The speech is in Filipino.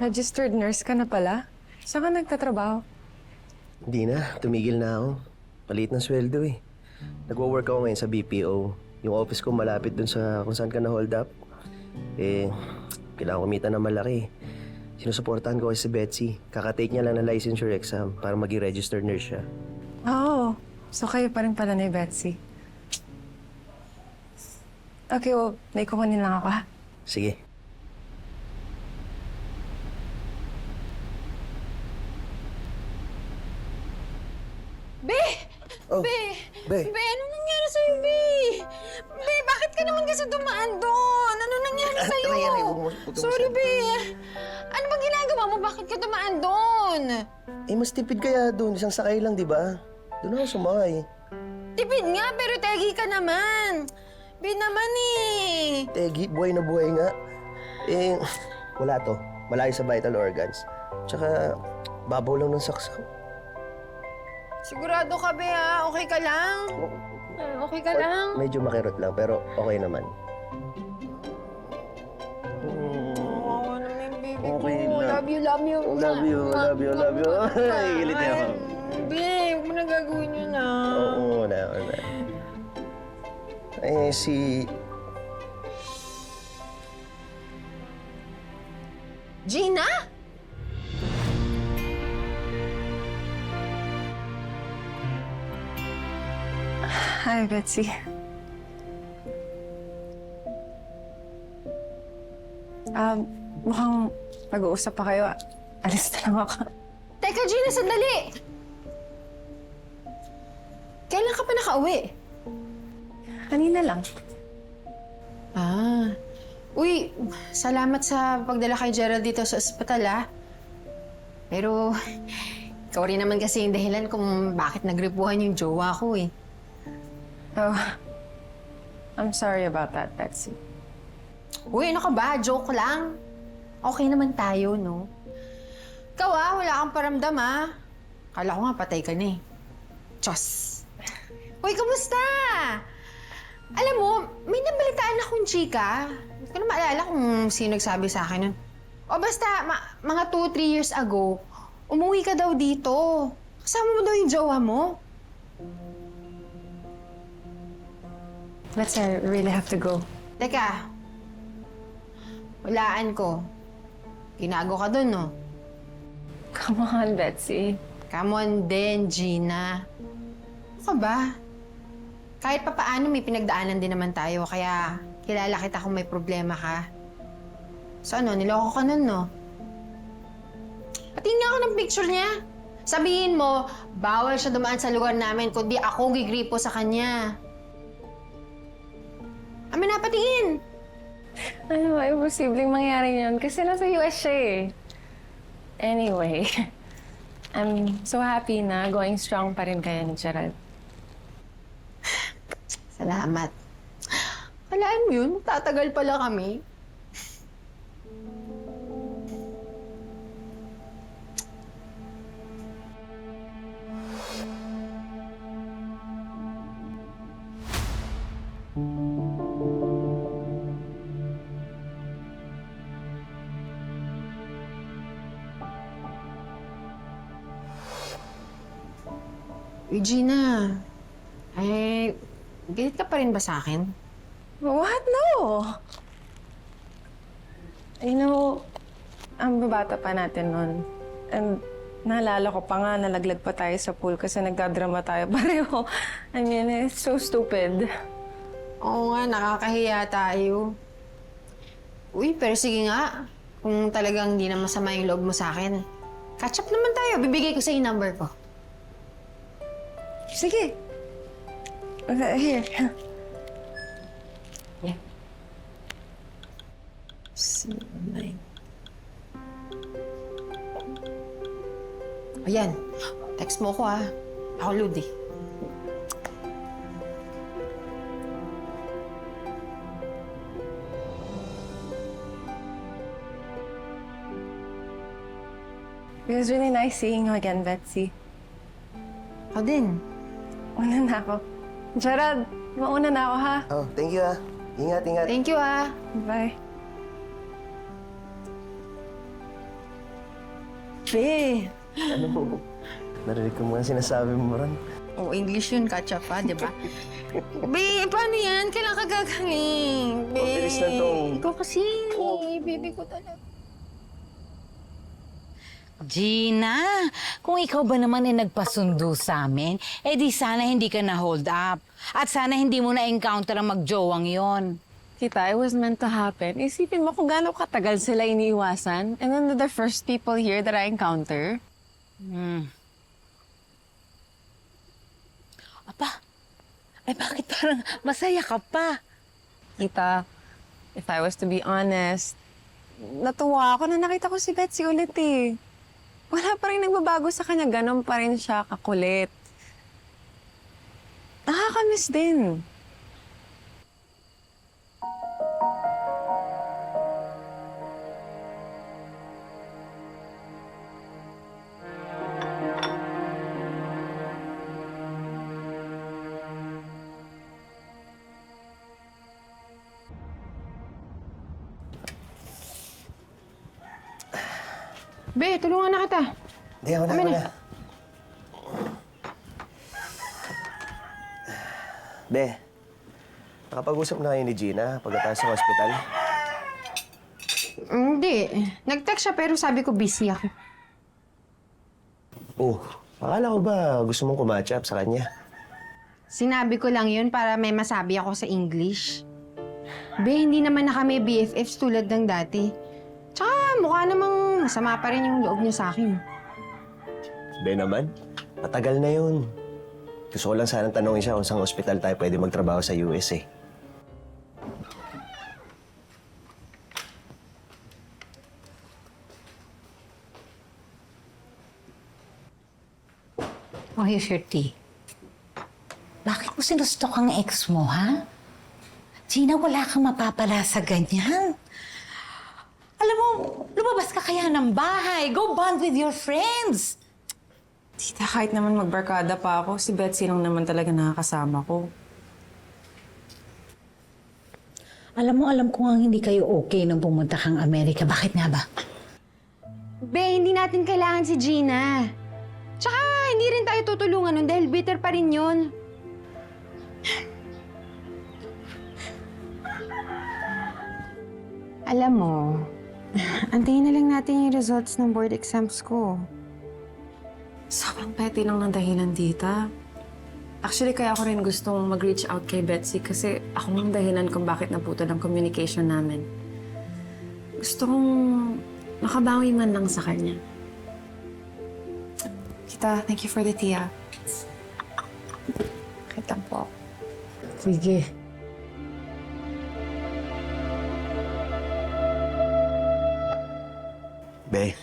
Registered nurse ka na pala? Saan ka nagtatrabaho? Hindi na, tumigil na ako. Maliit ng sweldo eh. Nagwo-work ako ngayon sa BPO. Yung office ko malapit dun sa kung saan ka na-hold up. Kailangan kumita na malaki. Sinusuportahan ko kasi si Betsy. Kakatake niya lang ng licensure exam para maging registered nurse siya. Oo. So kayo pa rin pala ni Betsy. Okay, well, may kukunin lang ako ha. Sige. Be! Oh, Be! Be. Be, ano nangyari sa'yo, Be? Be, bakit ka naman kasi dumaan doon? Ano nangyari sa'yo? Sorry, Be. Ano bang ginagawa mo? Bakit ka dumaan doon? Mas tipid kaya doon. Isang sakay lang, di ba? Doon ako sumakay. Tipid nga, pero tegi ka naman. Be naman eh. Tegi, buhay na buhay nga. Wala to. Malayo sa vital organs. Tsaka, babaw lang ng saksaw. Sigurado ka, Be, ha? Okay ka lang? Okay ka lang? Medyo makirot lang, pero okay naman. Oo, naman, baby Okay ko. lang. Love you, love you. Love you, love you, love you. Ay, gilit niya ako. Be, huwag mo na gagawin yun, ha? Oo, na. Si... Gina? Hi, Betsy. Mukhang mag-uusap pa kayo. Alis na lang ako. Teka, Gina, sandali! Kailan ka pa nakauwi? Kanina lang. Ah. Uy, salamat sa pagdala kay Gerald dito sa ospital, ah. Pero, ikaw rin naman kasi yung dahilan kung bakit nagripuhan yung jowa ko, eh. Oh, I'm sorry about that, Betsy. Uy, ano ka ba? Joke lang. Okay naman tayo, no? Ikaw, wala kang paramdam, Kala ko nga patay ka na, eh. Diyos! Uy, kamusta? Alam mo, may nabalitaan akong chika. Hindi ko na maalala kung sino nagsabi sa akin nun. O basta, mga 2-3 years ago, umuwi ka daw dito. Kasama mo daw yung jowa mo. Let's really have to go. Teka, walaan ko. Ginago ka dun, no? Come on, Betsy. Come on din, Gina. Ano ka ba? Kahit pa paano may pinagdaanan din naman tayo, kaya kilala kita kung may problema ka. So ano, niloko ka nun, no? Patingin nga ako ng picture niya. Sabihin mo, bawal siya dumaan sa lugar namin, kundi ako gigripo sa kanya. Amin na, patingin! Ano ba, imposibleng mangyari yun kasi nasa US siya eh. Anyway, I'm so happy na going strong pa rin kayo ni Gerald. Salamat. Kalaan mo yun, tatagal pala kami. Regina, galit ka pa rin ba sa akin? What? No! You know, ang babata pa natin nun. And naalala ko pa nga, nalaglag pa tayo sa pool kasi nagdadrama tayo pareho. I mean, it's so stupid. Oo nga, nakakahiya tayo. Uy, pero sige nga. Kung talagang hindi na masama yung loob mo sa akin. Catch up naman tayo. Bibigay ko sa yung number ko. Sige. Here. Yeah. 9. Ayan. Text mo ko, Ako, Ludi. It was really nice seeing you again, Betsy. Ako din. Una na ako. Gerald, mauna na ako, ha? Oh, thank you, Ingat, ingat. Thank you, Bye. Be. Ano po? Narinig ko mga sinasabi mo ron. Oh, English yun, catch-up pa, di ba? Be, paano yan? Kailan ka gagaling? Be, Mabilis na to. ikaw kasi, baby ko talaga. Gina, kung ikaw ba naman ay nagpasundo sa amin, eh di sana hindi ka na hold up. At sana hindi mo na-encounter ang magjowang yon. Kita, it was meant to happen. Isipin mo kung gaano katagal sila iniiwasan. And then they're the first people here that I encounter. Apa, ay bakit parang masaya ka pa? Kita, if I was to be honest, natuwa ako na nakita ko si Betsy ulit eh. Wala pa rin nagbabago sa kanya. Ganon pa rin siya kakulit. Nakakamiss din. Be, tulungan na kita. Hindi, ako na. Be, nakapag-usap na kayo ni Gina pagkatapos sa hospital? Hindi. Nag-text siya pero sabi ko busy ako. Oh, akala ko ba gusto mong kumatch up sa kanya? Sinabi ko lang yun para may masabi ako sa English. Be, hindi naman na kami BFFs tulad ng dati. Tsaka mukha namang masama pa rin yung loob niya sa akin. Be naman, matagal na yun. Gusto ko lang sanang tanongin siya kung saan hospital tayo pwede magtrabaho sa USA. Oh, here's your tea. Bakit mo sinustok ang ex mo, ha? Gina, wala kang mapapala sa ganyan. Alam mo, lumabas ka kaya ng bahay. Go bond with your friends. Tita, kahit naman magbarkada pa ako, si Betsy lang naman talaga nakakasama ko. Alam ko nga hindi kayo okay nung pumunta kang Amerika. Bakit nga ba? Be, hindi natin kailangan si Gina. Tsaka hindi rin tayo tutulungan nun dahil bitter pa rin yun. Alam mo, antayin na lang natin yung results ng board exams ko. Sobrang petty lang ng dahilan, tita. Actually, kaya ako rin gustong mag-reach out kay Betsy kasi ako ang dahilan kung bakit naputol ang communication namin. Gusto kong makabawi man lang sa kanya. Tita, thank you for the tea, ah. Bakit lang po. Sige. Be,